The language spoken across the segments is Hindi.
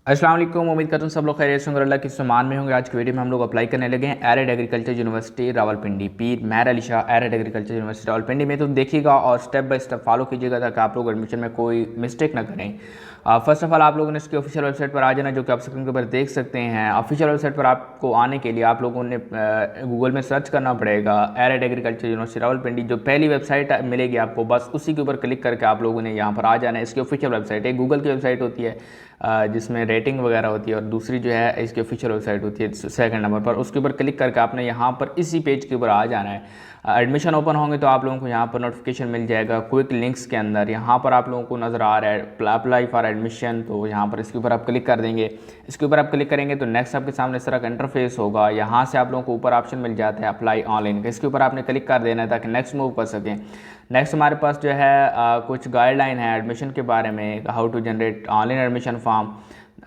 अस्सलाम वालेकुम। उम्मीद करता हूँ सब लोग खैरियत से होंगे, अल्लाह की समान में होंगे। आज की वीडियो में हम लोग अप्लाई करने लगे हैं arid agriculture university Rawalpindi, Pir Mehar Ali Shah arid agriculture university Rawalpindi में। तो देखिएगा और स्टेप बाय स्टेप फॉलो कीजिएगा ताकि आप लोग एडमिशन में कोई मिस्टेक ना करें। फर्स्ट ऑफ ऑल आप लोगों ने इसकी ऑफिशियल वेबसाइट पर आ जाना, जो कि आप स्क्रीन के ऊपर देख सकते हैं। ऑफिशियल वेबसाइट पर आपको आने के लिए आप लोगों ने गूगल में सर्च करना पड़ेगा एरिड एग्रीकल्चर यूनिवर्सिटी रावलपिंडी। जो पहली वेबसाइट मिलेगी आपको, बस उसी के ऊपर क्लिक करके आप लोगों ने यहाँ पर आ जाना है। इसकी ऑफिशियल वेबसाइट है, गूगल की वेबसाइट होती है जिसमें रेटिंग वगैरह होती है, और दूसरी जो है इसकी ऑफिशियल वेबसाइट होती है सेकंड नंबर पर। उसके ऊपर क्लिक करके आपने यहाँ पर इसी पेज के ऊपर आ जाना है। एडमिशन ओपन होंगे तो आप लोगों को यहाँ पर नोटिफिकेशन मिल जाएगा क्विक लिंक्स के अंदर। यहाँ पर आप लोगों को नज़र आ रहा है अप्लाई फॉर एडमिशन, तो यहाँ पर इसके ऊपर आप क्लिक कर देंगे। इसके ऊपर आप क्लिक करेंगे तो नेक्स्ट आपके सामने इस तरह का इंटरफेस होगा। यहाँ से आप लोगों को ऊपर ऑप्शन मिल जाता है अप्लाई ऑनलाइन का, इसके ऊपर आपने क्लिक कर देना है ताकि नेक्स्ट मूव कर सकें। नेक्स्ट हमारे पास जो है कुछ गाइडलाइन है एडमिशन के बारे में, how to generate online admission form,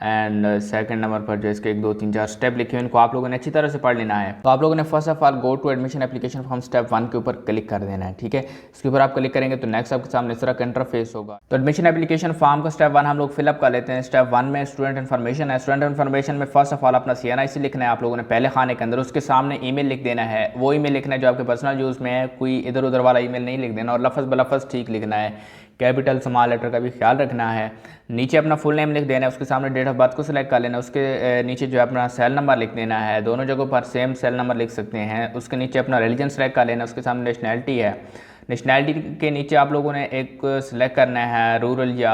and second number पर जो इसके 1 2 3 4 स्टेप लिखे हुए, इनको आप लोगों ने अच्छी तरह से पढ़ लेना है। तो आप लोगों ने first of all go to admission application form step 1 के ऊपर क्लिक कर देना है, ठीक है। इसके ऊपर आप क्लिक करेंगे तो नेक्स्ट आपके सामने इस तरह का इंटरफेस होगा। तो एडमिशन एप्लीकेशन फॉर्म का स्टेप 1 हम लोग फिलअप कर लेते हैं। स्टेप 1 में स्टूडेंट इन्फॉर्मेशन है। स्टूडेंट इन्फॉर्मेशन में फर्स्ट ऑफ ऑल अपना CNIC लिखना है आप लोगों ने पहले खाने के अंदर। उसके सामने ईमेल लिख देना है, वो ईमेल लिखना है जो आपके पर्सनल यूज़ में है, कोई इधर उधर वाला ईमेल नहीं लिख देना, और लफ्ज़ बलफ्ज़ ठीक लिखना है, कैपिटल स्मॉल लेटर का भी ख्याल रखना है। नीचे अपना फुल नेम लिख देना है, उसके सामने डेट ऑफ बर्थ को सिलेक्ट कर लेना, उसके नीचे जो है अपना सेल नंबर लिख देना है, दोनों जगहों पर सेम सेल नंबर लिख सकते हैं। उसके नीचे अपना रिलीजन सेलेक्ट कर लेना, उसके सामने नेशनैलिटी है, नेशनैलिटी के नीचे आप लोगों ने एक सिलेक्ट करना है रूरल या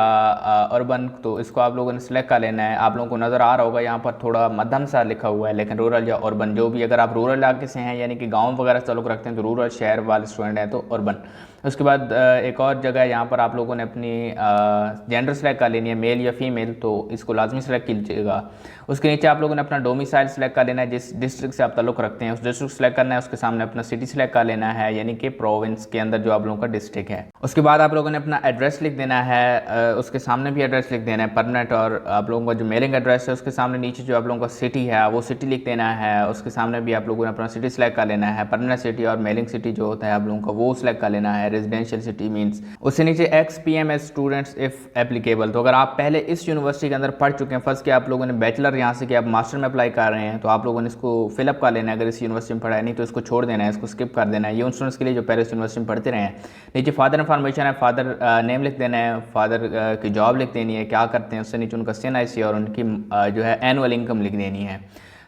अर्बन, तो इसको आप लोगों ने सिलेक्ट कर लेना है। आप लोगों को नज़र आ रहा होगा यहाँ पर थोड़ा मध्यम सा लिखा हुआ है, लेकिन रूरल या अर्बन जो भी, अगर आप रूरल इलाके से हैं यानी कि गांव वगैरह से ताल्लुक़ रखते हैं तो रूरल, शहर वाले स्टूडेंट हैं तो अर्बन। उसके बाद एक और जगह यहाँ पर आप लोगों ने अपनी जेंडर सेलेक्ट कर लेनी है, मेल या फीमेल, तो इसको लाजमी सेलेक्ट कीजिएगा। उसके नीचे आप लोगों ने अपना डोमिसाइल सेलेक्ट कर लेना है, जिस डिस्ट्रिक्ट से आप ताल्लुक़ रखते हैं उस डिस्ट्रिक्ट सेलेक्ट करना है। उसके सामने अपना सिटी सेलेक्ट कर लेना है, यानी कि प्रोविंस के अंदर जो आप लोगों का डिस्ट्रिक्ट है। उसके बाद आप लोगों ने अपना एड्रेस लिख देना है, उसके सामने भी एड्रेस लिख देना है परमानेंट, और आप लोगों का जो मेलिंग एड्रेस है उसके सामने नीचे जो आप लोगों का सिटी है वो सिटी लिख देना है। उसके सामने भी आप लोगों ने अपना सिटी सेलेक्ट कर लेना है, परमानेंट सिटी, और मेलिंग सिटी जो होता है आप लोगों का वो सेलेक्ट कर लेना है, रेजिडेंशियल सिटी मीन्स। उससे नीचे x PMAS students if applicable, तो अगर आप पहले इस यूनिवर्सिटी के अंदर पढ़ चुके हैं, फर्स्ट कि आप लोगों ने बैचलर यहाँ से किया, आप मास्टर में अप्लाई कर रहे हैं, तो आप लोगों ने इसको फिलअप कर लेना है। अगर इस यूनिवर्सिटी में पढ़ा है, नहीं तो इसको छोड़ देना है, इसको स्किप कर देना है। ये उन स्टूडेंट्स के लिए जो पहले इस यूनिवर्सिटी में पढ़ते रहे हैं। नीचे फादर इन्फॉर्मेशन है, फादर नेम लिख देना है, फादर की जॉब लिख देनी है, क्या करते हैं। उससे नीचे उनका CNIC और उनकी जो है एनुअल इनकम लिख देनी है।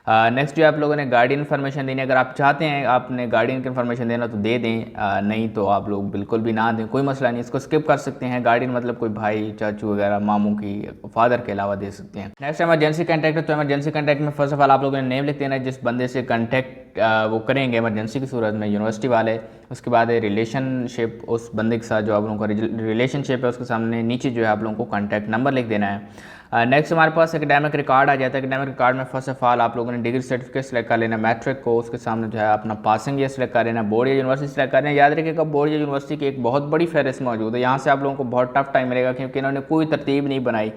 नेक्स्ट जो आप लोगों ने गार्डियन इन्फॉर्मेशन देनी है। अगर आप चाहते हैं आपने गार्डियन की इन्फॉर्मेशन देना तो दे दें, नहीं तो आप लोग बिल्कुल भी ना दें, कोई मसला नहीं, इसको स्किप कर सकते हैं। गार्डियन मतलब कोई भाई, चाचू वगैरह, मामू की, फादर के अलावा दे सकते हैं। नेक्स्ट इमरजेंसी कॉन्टैक्ट है, तो इमरजेंसी कॉन्टैक्ट में फर्स्ट ऑफ ऑल आप लोगों ने नेम लिख देना है जिस बंदे से कॉन्टैक्ट वो करेंगे इमरजेंसी की सूरत में, यूनिवर्सिटी वाले। उसके बाद रिलेशनशिप, उस बंदे के साथ जो आप लोगों का रिलेशनशिप है उसके सामने नीचे जो है आप लोगों को कॉन्टैक्ट नंबर लिख देना है। नेक्स्ट हमारे पास एकेडमिक रिकॉर्ड आ जाता है। एकेडमिक रिकॉर्ड में फर्स्ट ऑफ ऑल आप लोगों ने डिग्री सर्टिफिकेट सेलेक्ट कर लेना, मैट्रिक को, उसके सामने जो है अपना पासिंग ईयर सेलेक्ट कर लेना, बोर्ड या यूनिवर्सिटी सेलेक्ट कर लेना। याद रखिएगा बोर्ड या यूनिवर्सिटी की एक बहुत बड़ी फहरिस्त मौजूद है, यहाँ से आप लोगों को बहुत टफ टाइम मिलेगा क्योंकि इन्होंने कोई तरतीब नहीं बनाई,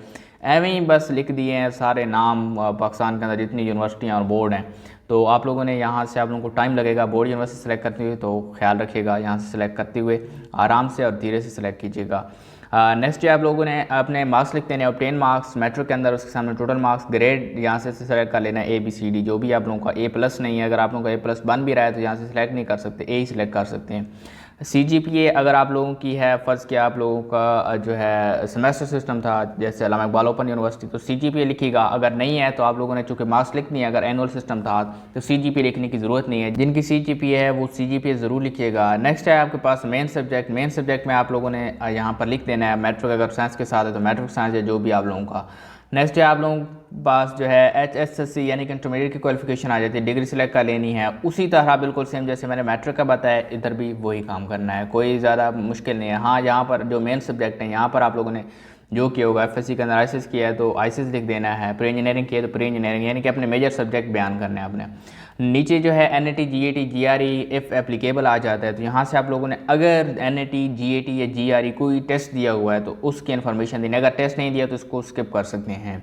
एवं ही बस लिख दिए हैं सारे नाम पाकिस्तान के अंदर जितनी यूनिवर्सिटियाँ और बोर्ड हैं। तो आप लोगों ने यहाँ से आप लोगों को टाइम लगेगा बोर्ड यूनिवर्सिटी सेलेक्ट करते हुए, तो ख्याल रखिएगा यहाँ से सेलेक्ट करते हुए आराम से और धीरे से सेलेक्ट कीजिएगा। नेक्स्ट आप लोगों ने अपने मार्क्स लिखते हैं, ऑब्टेन मार्क्स मैट्रिक के अंदर, उसके सामने टोटल मार्क्स, ग्रेड यहाँ से सेलेक्ट कर लेना है, ABCD जो भी आप लोगों का A+ नहीं है, अगर आप लोगों का A+ बन भी रहा है तो यहाँ से सेलेक्ट नहीं कर सकते, A ही सेलेक्ट कर सकते हैं। CGPA अगर आप लोगों की है, फ़र्ज़ किया आप लोगों का जो है सेमेस्टर सिस्टम था जैसे अल्लामा इकबाल ओपन यूनिवर्सिटी, तो CGPA लिखिएगा। अगर नहीं है तो आप लोगों ने चूँकि मार्क्स लिखनी है, अगर एनुअल सिस्टम था तो CGPA लिखने की ज़रूरत नहीं है। जिनकी CGPA है वो CGPA ज़रूर लिखिएगा। नेक्स्ट है आपके पास मेन सब्जेक्ट। मेन सब्जेक्ट में आप लोगों ने यहाँ पर लिख देना है मैट्रिक, अगर साइंस के साथ है तो मैट्रिक साइंस है जो भी आप लोगों का। नेक्स्ट है आप लोगों के पास जो है HSSC यानी कि इंटरमीडिएट की क्वालिफिकेशन आ जाती है, डिग्री सेलेक्ट कर लेनी है। उसी तरह बिल्कुल सेम जैसे मैंने मैट्रिक का बताया, इधर भी वही काम करना है, कोई ज़्यादा मुश्किल नहीं है। हाँ, यहाँ पर जो मेन सब्जेक्ट है यहाँ पर आप लोगों ने जो किया होगा, FSC के अंदर ICS किया है तो ICS लिख देना है, प्री इंजीनियरिंग किया है तो प्री इंजीनियरिंग, यानी कि अपने मेजर सब्जेक्ट बयान करने हैं आपने। नीचे जो है NAT GAT GRE if applicable आ जाता है, तो यहाँ से आप लोगों ने अगर NAT GAT या GRE कोई टेस्ट दिया हुआ है तो उसकी इन्फॉर्मेशन देनी, अगर टेस्ट नहीं दिया तो इसको स्किप कर सकते हैं।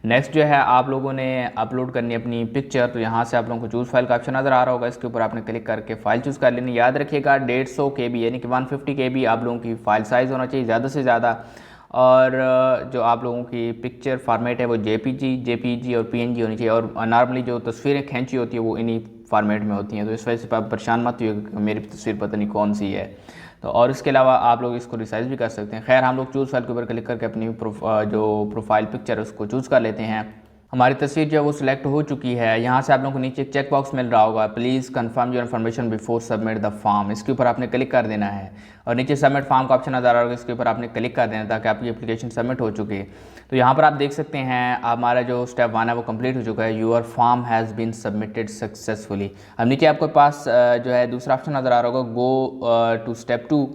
नेक्स्ट जो है आप लोगों ने अपलोड करनी अपनी पिक्चर, तो यहाँ से आप लोगों को चूज़ फाइल का ऑप्शन नज़र आ रहा होगा, इसके ऊपर आपने क्लिक करके फ़ाइल चूज़ कर लेनी। याद रखिएगा 150 KB यानी कि 150 KB आप लोगों की फ़ाइल साइज़ होना चाहिए ज़्यादा से ज़्यादा, और जो आप लोगों की पिक्चर फॉर्मेट है वो जेपीजी और पीएनजी होनी चाहिए, और नॉर्मली जो तस्वीरें खींची होती है वो इन्हीं फॉर्मेट में होती हैं, तो इस वजह से आप परेशान मत होइए कि मेरी तस्वीर पता नहीं कौन सी है। तो और इसके अलावा आप लोग इसको रिसाइज भी कर सकते हैं। खैर हम लोग चूज़ फाइल के ऊपर क्लिक करके अपनी जो प्रोफाइल पिक्चर है उसको चूज़ कर लेते हैं। हमारी तस्वीर जो है वो सिलेक्ट हो चुकी है। यहाँ से आप लोगों को नीचे एक चेक बॉक्स मिल रहा होगा, please confirm your information before submit the form. इसके ऊपर आपने क्लिक कर देना है और नीचे सबमिट फॉर्म का ऑप्शन नजर आ रहा होगा, इसके ऊपर आपने क्लिक कर देना है ताकि आपकी एप्लीकेशन सबमिट हो चुकी है। तो यहाँ पर आप देख सकते हैं हमारा जो स्टेप 1 है वो कंप्लीट हो चुका है, your form has been submitted successfully. अब नीचे आपके पास जो है दूसरा ऑप्शन नज़र आ रहा होगा, गो टू स्टेप 2।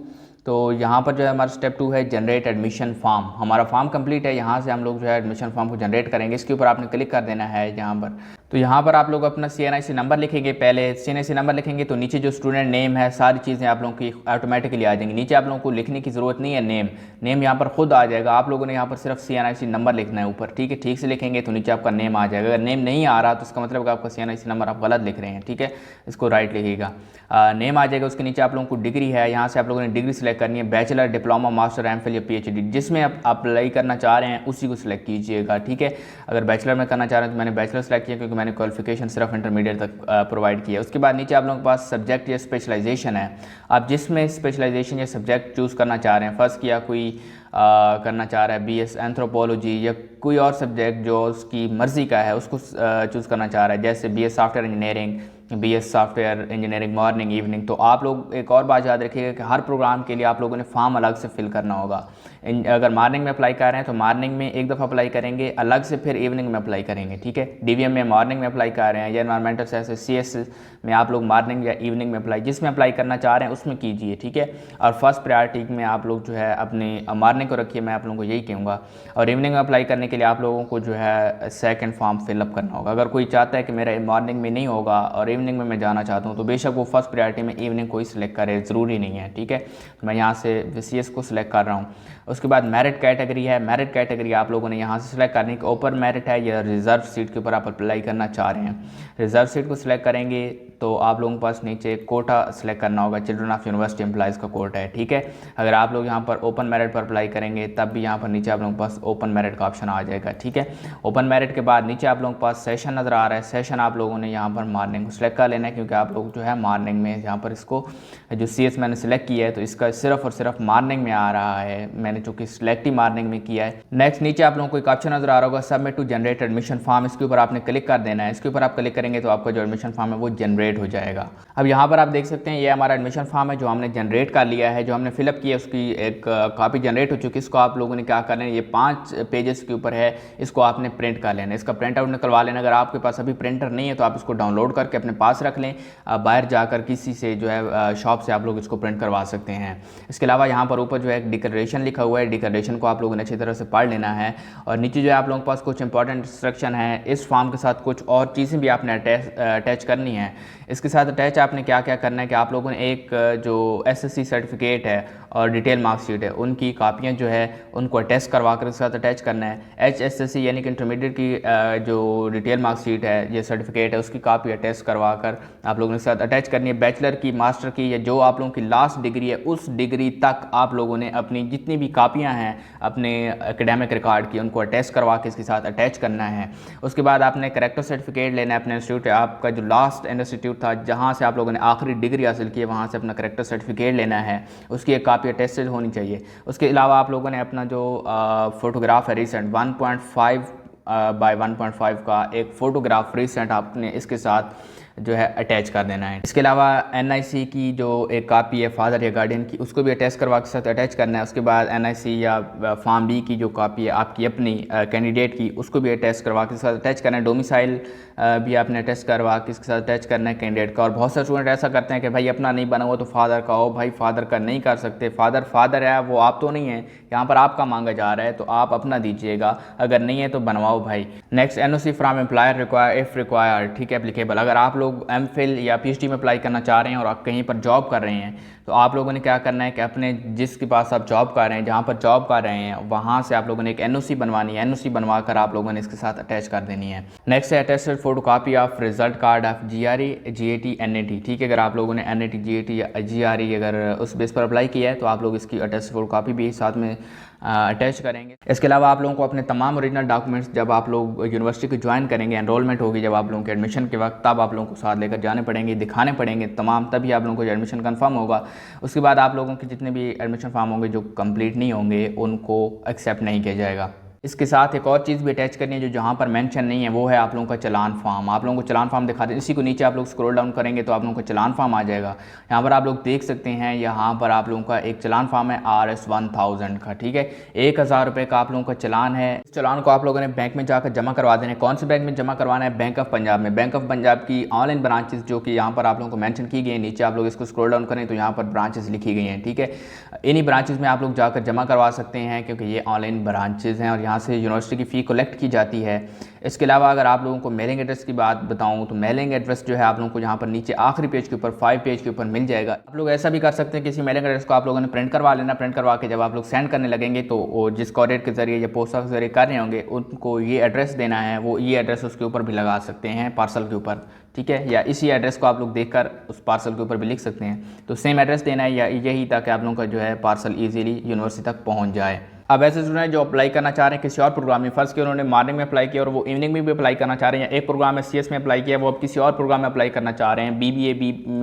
तो यहाँ पर जो है हमारा स्टेप 2 है जनरेट एडमिशन फॉर्म। हमारा फॉर्म कंप्लीट है, यहाँ से हम लोग जो है एडमिशन फॉर्म को जनरेट करेंगे। इसके ऊपर आपने क्लिक कर देना है यहाँ पर। तो यहाँ पर आप लोग अपना CNIC नंबर लिखेंगे। पहले CNIC नंबर लिखेंगे तो नीचे जो स्टूडेंट नेम है सारी चीज़ें आप लोगों की ऑटोमेटिकली आ जाएंगी। नीचे आप लोगों को लिखने की ज़रूरत नहीं है, नेम यहाँ पर खुद आ जाएगा। आप लोगों ने यहाँ पर सिर्फ CNIC नंबर लिखना है ऊपर, ठीक है। ठीक से लिखेंगे तो नीचे आपका नेम आ जाएगा। अगर नेम नहीं आ रहा तो इसका मतलब कि आपका CNIC नंबर आप गलत लिख रहे हैं, ठीक है। इसको राइट लिखिएगा। नेम आ जाएगा। उसके नीचे आप लोगों को डिग्री है, यहाँ से आप लोगों ने डिग्री सेलेक्ट करनी है, बैचलर, डिप्लोमा, मास्टर, MPhil या PhD, जिसमें आप अप्लाई करना चाह रहे हैं उसी को सिलेक्ट कीजिएगा, ठीक है। अगर बैचलर में करना चाह रहे हैं तो मैंने बैचलर सेलेक्ट किया क्योंकि मैंने क्वालिफिकेशन सिर्फ इंटरमीडिएट तक प्रोवाइड किया। उसके बाद नीचे आप लोगों के पास सब्जेक्ट या स्पेशलाइजेशन है, आप जिसमें स्पेशलाइजेशन या सब्जेक्ट चूज़ करना चाह रहे हैं। फर्स्ट किया कोई करना चाह रहा है BS एंथ्रोपोलॉजी या कोई और सब्जेक्ट जो उसकी मर्ज़ी का है उसको चूज़ करना चाह रहा है, जैसे BS software engineering, BS software engineering morning evening. तो आप लोग एक और बात याद रखिएगा कि हर प्रोग्राम के लिए आप लोगों ने फॉर्म अलग से फिल करना होगा। अगर मॉर्निंग में अप्लाई कर रहे हैं तो मॉर्निंग में एक दफ़ा अप्लाई करेंगे, अलग से फिर इवनिंग में अप्लाई करेंगे, ठीक है। DVM में मॉर्निंग में अप्लाई कर रहे हैं या एनवायरमेंटल साइंस CS में आप लोग मॉर्निंग या इवनिंग में अप्लाई, जिसमें अप्लाई करना चाह रहे हैं उसमें कीजिए, ठीक है। और फर्स्ट प्रायोरिटी में आप लोग जो है अपनी मॉर्निंग को रखिए, मैं आप लोगों को यही कहूँगा। और इवनिंग में अप्लाई करने के लिए आप लोगों को जो है सेकंड फॉर्म फिलअप करना होगा। अगर कोई चाहता है कि मेरा मॉर्निंग में नहीं होगा और इवनिंग में मैं जाना चाहता हूँ तो बेशक वो फर्स्ट प्रायोरिटी में इवनिंग को ही सिलेक्ट करे, ज़रूरी नहीं है, ठीक है। मैं यहाँ से VCS को सिलेक्ट कर रहा हूँ। उसके बाद मेरिट कैटेगरी है, मेरिट कैटेगरी आप लोगों ने यहाँ से सिलेक्ट करनी कि ओपन मेरिट है या रिजर्व सीट के ऊपर आप अप्लाई करना चाह रहे हैं। रिजर्व सीट को सिलेक्ट करेंगे तो आप लोगों के पास नीचे कोटा सिलेक्ट करना होगा, चिल्ड्रन ऑफ यूनिवर्सिटी एम्प्लॉइज़ का कोटा है, ठीक है। अगर आप लोग यहाँ पर ओपन मेरिट पर अप्लाई करेंगे तब भी यहाँ पर नीचे आप लोगों के पास ओपन मेरिट का ऑप्शन आ जाएगा, ठीक है। ओपन मेरिट के बाद नीचे आप लोगों के पास सेशन नज़र आ रहा है, सेशन आप लोगों ने यहाँ पर मॉर्निंग को सिलेक्ट कर लेना है क्योंकि आप लोग जो है मॉर्निंग में यहाँ पर इसको जो CS मैंने सिलेक्ट किया है तो इसका सिर्फ और सिर्फ मॉर्निंग में आ रहा है, मैंने चूँकि सिलेक्ट ही मॉर्निंग में किया है। नेक्स्ट नीचे आप लोगों को एक ऑप्शन नज़र आ रहा होगा submit to generate admission form, इसके ऊपर आपने क्लिक कर देना है। इसके ऊपर आप क्लिक करेंगे तो आपका जो एडमिशन फॉर्म है वो जनरेट हो जाएगा। अब यहाँ पर आप देख सकते हैं ये हमारा एडमिशन फॉर्म है जो हमने जनरेट कर लिया है, जो हमने फिलअप किया उसकी एक कॉपी जनरेट हो चुकी है। इसको आप लोगों ने क्या करना है, ये 5 पेजेस के ऊपर है, इसको आपने प्रिंट कर लेना है, इसका प्रिंट आउट निकलवा लेना। अगर आपके पास अभी प्रिंटर नहीं है तो आप इसको डाउनलोड करके अपने पास रख लें, बाहर जाकर किसी से जो है शॉप से आप लोग इसको प्रिंट करवा सकते हैं। इसके अलावा यहाँ पर ऊपर जो है एक डिक्लेरेशन लिखा हुआ है, डिक्लेरेशन को आप लोगों ने अच्छी तरह से पढ़ लेना है। और नीचे जो है आप लोगों के पास कुछ इंपॉर्टेंट इंस्ट्रक्शन है, इस फॉर्म के साथ कुछ और चीज़ें भी आपने अटैच करनी है। इसके साथ अटैच आपने क्या क्या करना है कि आप लोगों ने एक जो SSC सर्टिफिकेट है और डिटेल मार्कशीट है उनकी कापियाँ जो है उनको अटैच करवा कर इसके साथ अटैच करना है। HSSC यानी कि इंटरमीडिएट की जो डिटेल मार्कशीट है ये सर्टिफिकेट है उसकी कापी अटैच करवा कर आप लोगों ने साथ अटैच करनी है। बैचलर की, मास्टर की या जो आप लोगों की लास्ट डिग्री है उस डिग्री तक आप लोगों ने अपनी जितनी भी कापियाँ हैं अपने एकेडमिक रिकॉर्ड की उनको अटैच करवा के इसके साथ अटैच करना है। उसके बाद आपने करेक्टर सर्टिफिकेट लेना है अपने इंस्टीट्यूट, आपका जो लास्ट इंस्टीट्यूट था जहाँ से आप लोगों ने आखिरी डिग्री हासिल की है वहाँ से अपना करेक्टर सर्टिफिकेट लेना है, उसकी एक कापी अटैच होनी चाहिए। उसके अलावा आप लोगों ने अपना जो फोटोग्राफ है रिसेंट 1.5 बाय 1.5 का एक फ़ोटोग्राफ रिसेंट आपने इसके साथ जो है अटैच कर देना है। इसके अलावा NIC की जो एक कापी है फादर या गार्डियन की उसको भी अटैच करवा के साथ अटैच करना है। उसके बाद NIC या फॉर्म B की जो कापी है आपकी अपनी कैंडिडेट की उसको भी अटैच करवा के साथ अटैच करना है। डोमिसाइल भी आपने अटैच करवा के इसके साथ अटैच करना है कैंडिडेट का। और बहुत सारे स्टूडेंट ऐसा करते हैं कि भाई अपना नहीं बना हुआ तो फादर का हो, भाई फादर का नहीं कर सकते, फादर है वो आप तो नहीं है, यहाँ पर आपका मांगा जा रहा है तो आप अपना दीजिएगा, अगर नहीं है तो बनवाओ भाई। Next NOC from employer require if required, ठीक है, एप्लीकेबल। अगर आप लोग MPhil या PhD में अप्लाई करना चाह रहे हैं और आप कहीं पर जॉब कर रहे हैं तो आप लोगों ने क्या करना है कि अपने जिसके पास आप जॉब कर रहे हैं, जहाँ पर जॉब कर रहे हैं, वहाँ से आप लोगों ने एक एनओसी बनवानी है। एनओसी बनवा कर आप लोगों ने इसके साथ अटैच कर देनी है। नेक्स्ट है attested photocopy of result card of GRE, GAT, NAT. ठीक है, अगर आप लोगों ने एनएटी, जीएटी या जीआरई अगर उस बेस पर अप्लाई किया है तो आप लोग इसकी अटेस्टेड फोटोकॉपी भी साथ में अटैच करेंगे। इसके अलावा आप लोगों को अपने तमाम ओरिजिनल डॉक्यूमेंट्स जब आप लोग यूनिवर्सिटी को ज्वाइन करेंगे, एनरोलमेंट होगी जब आप लोगों के एडमिशन के वक्त, तब आप लोगों को साथ लेकर जाने पड़ेंगे, दिखाने पड़ेंगे तमाम, तभी आप लोगों को एडमिशन कंफर्म होगा। उसके बाद आप लोगों के जितने भी एडमिशन फॉर्म होंगे जो कंप्लीट नहीं होंगे उनको एक्सेप्ट नहीं किया जाएगा। इसके साथ एक और चीज़ भी अटैच करनी है जो जहाँ पर मेंशन नहीं है, वो है आप लोगों का चलान फॉर्म। आप लोगों को चलान फॉर्म दिखा दें, इसी को नीचे आप लोग स्क्रॉल डाउन करेंगे तो आप लोगों को चलान फॉर्म आ जाएगा। यहाँ पर आप लोग देख सकते हैं, यहाँ पर आप लोगों का एक चलान फॉर्म है RS 1000 का। ठीक है, 1000 रुपये का आप लोगों का चलान है। इस चलान को आप लोगों ने बैंक में जाकर जमा करवा देना है। कौन से बैंक में जमा करवाना है? बैंक ऑफ पंजाब में। बैंक ऑफ पंजाब की ऑनलाइन ब्रांचेस जो कि यहाँ पर आप लोगों को मेंशन की गई है, नीचे आप लोग इसको स्क्रॉल डाउन करें तो यहाँ पर ब्रांचेस लिखी गई हैं। ठीक है, इन्हीं ब्रांचेस में आप लोग जाकर जमा करवा सकते हैं क्योंकि ये ऑनलाइन ब्रांचेस हैं और यहाँ से यूनिवर्सिटी की फ़ी कलेक्ट की जाती है। इसके अलावा अगर आप लोगों को मेलिंग एड्रेस की बात बताऊं तो मेलिंग एड्रेस जो है आप लोगों को यहाँ पर नीचे आखिरी पेज के ऊपर 5 पेज के ऊपर मिल जाएगा। आप लोग ऐसा भी कर सकते हैं, किसी मेलिंग एड्रेस को आप लोगों ने प्रिंट करवा लेना। प्रिंट करवा के जब आप लोग सेंड करने लगेंगे तो जिस कॉरियर के जरिए या पोस्ट ऑफिस के जरिए कर रहे होंगे उनको ये एड्रेस देना है, वो ये एड्रेस उसके ऊपर भी लगा सकते हैं पार्सल के ऊपर। ठीक है, या इसी एड्रेस को आप लोग देखकर उस पार्सल के ऊपर भी लिख सकते हैं। तो सेम एड्रेस देना है या यही, ताकि आप लोगों का जो है पार्सल ईजिली यूनिवर्सिटी तक पहुँच जाए। अब ऐसे स्टूडेंट जो अप्लाई करना चाह रहे हैं किसी और प्रोग्राम में, फर्स्ट के उन्होंने मॉर्निंग में अप्लाई किया और वो इवनिंग में भी अप्लाई करना चाह रहे हैं, या एक प्रोग्राम में CS में अप्लाई किया, वो अब किसी और प्रोग्राम में अप्लाई करना चाह रहे हैं, BBA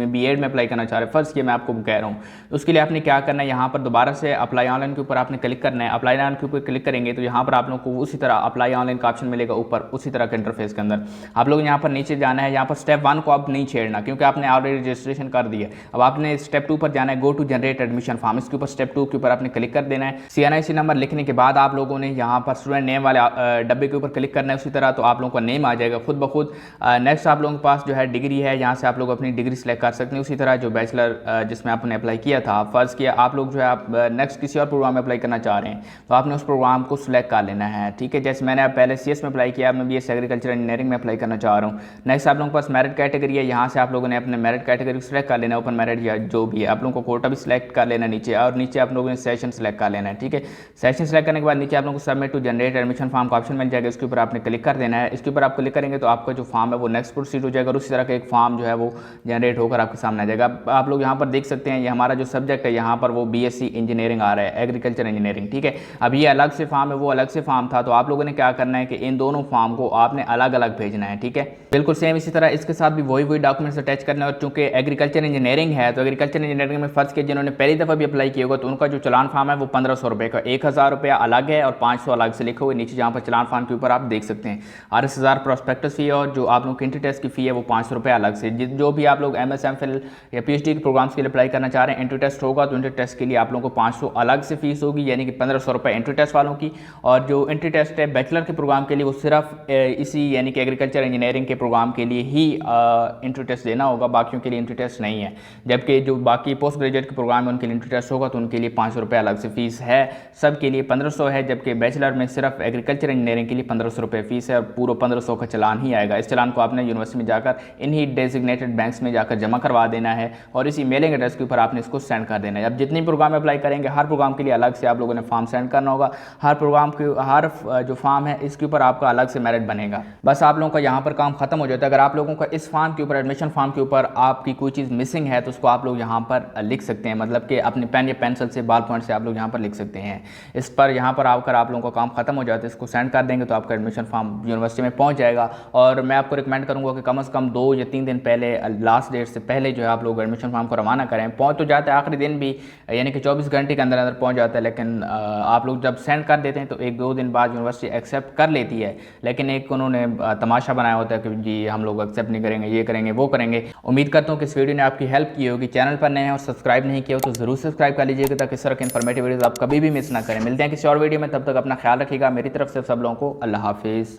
BEd में अप्लाई करना चाह रहे हैं, फर्स्ट ये मैं आपको कह रहा हूँ। उसके लिए आपने क्या करना है, यहाँ पर दोबारा से अप्लाई ऑनलाइन के ऊपर आपने क्लिक करना है। अप्लाई ऑनलाइन के ऊपर क्लिक करेंगे तो यहाँ पर आप लोग को उसी तरह अप्लाई ऑनलाइन का ऑप्शन मिलेगा ऊपर, उसी तरह के इंटरफेस के अंदर आप लोग यहाँ पर नीचे जाना है। यहाँ पर स्टेप 1 को आप नहीं छेड़ना क्योंकि आपने ऑलरेडी रजिस्ट्रेशन कर दिया। अब आपने स्टेप 2 पर जाना है, go to generate admission form. इसके ऊपर स्टेप 2 के ऊपर आपने क्लिक कर देना है। CNIC नंबर लिखने के बाद आप लोगों ने यहाँ पर स्टूडेंट नेम वाले डब्बे के ऊपर क्लिक करना है, उसी तरह तो आप लोगों का नेम आ जाएगा खुद ब खुद। नेक्स्ट आप लोगों के पास जो है डिग्री है, यहाँ से आप लोग अपनी डिग्री सेलेक्ट कर सकते हैं, उसी तरह जो बैचलर जिसमें आपने अप्लाई किया था। फर्स्ट किया आप लोग जो है आप नेक्स्ट किसी और प्रोग्राम में अप्लाई करना चाह रहे हैं तो आपने उस प्रोग्राम को सिलेक्ट कर लेना है। ठीक है, जैसे मैंने पहले CS में अप्लाई किया, मैं BS एग्रीकल्चर इंजीनियरिंग में अप्लाई करना चाह रहा हूँ। नेक्स्ट आप लोगों के पास मेरिट कैटेगरी है, यहाँ से आप लोगों ने अपने मेरिट कैटेगरी सेलेक्ट कर लेना है, ओपन मेरिट या जो भी है। आप लोगों को कोटा भी सिलेक्ट कर लेना नीचे, और नीचे आप लोगों ने सेशन सेलेक्ट कर लेना है। ठीक है, सेशन सेलेक्ट करने के बाद नीचे आप लोगों को submit to generate admission form का ऑप्शन मिल जाएगा, इसके ऊपर आपने क्लिक कर देना है। इसके ऊपर आप क्लिक करेंगे तो आपका जो फॉर्म है वो नेक्स्ट प्रोसीड हो जाएगा और उसी तरह का एक फॉर्म जो है वो जनरेट होकर आपके सामने आ जाएगा। आप लोग यहाँ पर देख सकते हैं, ये हमारा जो सब्जेक्ट है यहाँ पर वो BSc इंजीनियरिंग आ रहा है, एग्रीकल्चर इंजीनियरिंग। ठीक है, अब ये अलग से फॉर्म है, वो अलग से फॉर्म था, तो आप लोगों ने क्या करना है कि इन दोनों फॉर्म को आपने अलग अलग भेजना है। ठीक है, बिल्कुल सेम इसी तरह इसके साथ भी वही डॉक्यूमेंट्स अटैच करना है। और चूंकि एग्रीकल्चर इंजीनियरिंग है तो एग्रीकल्चर इंजीनियरिंग में फर्स्ट के जिन्होंने पहली दफ़ा भी अप्लाई किया होगा तो उनका जो चलान फॉर्म है वो 1500 रुपये का, 1000 रुपया अलग है और 500 अलग से लिखे हुए नीचे जहाँ पर चलान फॉर्म के ऊपर आप देख सकते हैं। RS1000 प्रोस्पेक्टस फी और जो आप लोग की एंट्री टेस्ट की फ़ी है वो 500 रुपये अलग से। जो भी आप लोग MS MPhil या PhD के प्रोग्राम्स के लिए अप्लाई करना चाह रहे हैं, एंट्री टेस्ट होगा तो एंट्री टेस्ट के लिए आप लोगों को 500 अलग से फीस होगी, यानी कि 1500 रुपये एंट्री टेस्ट वालों की। और जो एंट्री टेस्ट है बैचलर के प्रोग्राम के लिए वो सिर्फ इसी यानी कि एग्रीकल्चर इंजीनियरिंग के प्रोग्राम के लिए ही एंट्री टेस्ट देना होगा, बाकियों के लिए एंट्री टेस्ट नहीं है। जबकि जो बाकी पोस्ट ग्रेजुएट के प्रोग्राम है उनके लिए एंट्री टेस्ट होगा तो उनके लिए 500 रुपये अलग से फीस है। सब के लिए 1500 है, जबकि बैचलर में सिर्फ एग्रीकल्चर इंजीनियरिंग के लिए 1500 रुपये फीस है और पूरा 1500 का चलान ही आएगा। इस चलान को आपने यूनिवर्सिटी में जाकर इन्हीं डेजिग्नेटेड बैंक्स में जाकर जमा करवा देना है और इसी मेलिंग एड्रेस के ऊपर आपने इसको सेंड कर देना है। अब जितनी प्रोग्राम में अप्लाई करेंगे हर प्रोग्राम के लिए अलग से आप लोगों ने फॉर्म सेंड करना होगा। हर प्रोग्राम के हर जो फॉर्म है इसके ऊपर आपका अलग से मेरिट बनेगा। बस आप लोगों का यहाँ पर काम खत्म हो जाता है। अगर आप लोगों का इस फॉर्म के ऊपर, एडमिशन फॉर्म के ऊपर आपकी कोई चीज़ मिसिंग है तो उसको आप लोग यहाँ पर लिख सकते हैं, मतलब कि अपने पेन या पेंसिल से, बाल पॉइंट से आप लोग यहाँ पर लिख सकते हैं। इस पर यहाँ पर आकर आप लोगों का काम खत्म हो जाता है, इसको सेंड कर देंगे तो आपका एडमिशन फॉर्म यूनिवर्सिटी में पहुँच जाएगा। और मैं आपको रिकमेंड करूँगा कि कम से कम 2 या 3 दिन पहले, लास्ट डेट से पहले जो है आप लोग एडमिशन फॉर्म को रवाना करें। पहुँच तो जाता है आखिरी दिन भी, यानी कि 24 घंटे के अंदर अंदर पहुँच जाता है, लेकिन आप लोग जब सेंड कर देते हैं तो 1-2 दिन बाद यूनिवर्सिटी एक्सेप्ट कर लेती है। लेकिन एक उन्होंने तमाशा बनाया होता है कि जी हम लोग एक्सेप्ट नहीं करेंगे, ये करेंगे, वो करेंगे। उम्मीद करता हूँ कि इस वीडियो ने आपकी हेल्प की होगी। चैनल पर नए हैं और सब्सक्राइब नहीं किया हो तो ज़रूर सब्सक्राइब कर लीजिएगा ताकि इस तरह के इन्फॉर्मेटिव वीडियोस आप कभी भी मिस ना करें। मिलते हैं किसी और वीडियो में, तब तक अपना ख्याल रखिएगा। मेरी तरफ से सब लोगों को अल्लाह हाफिज़।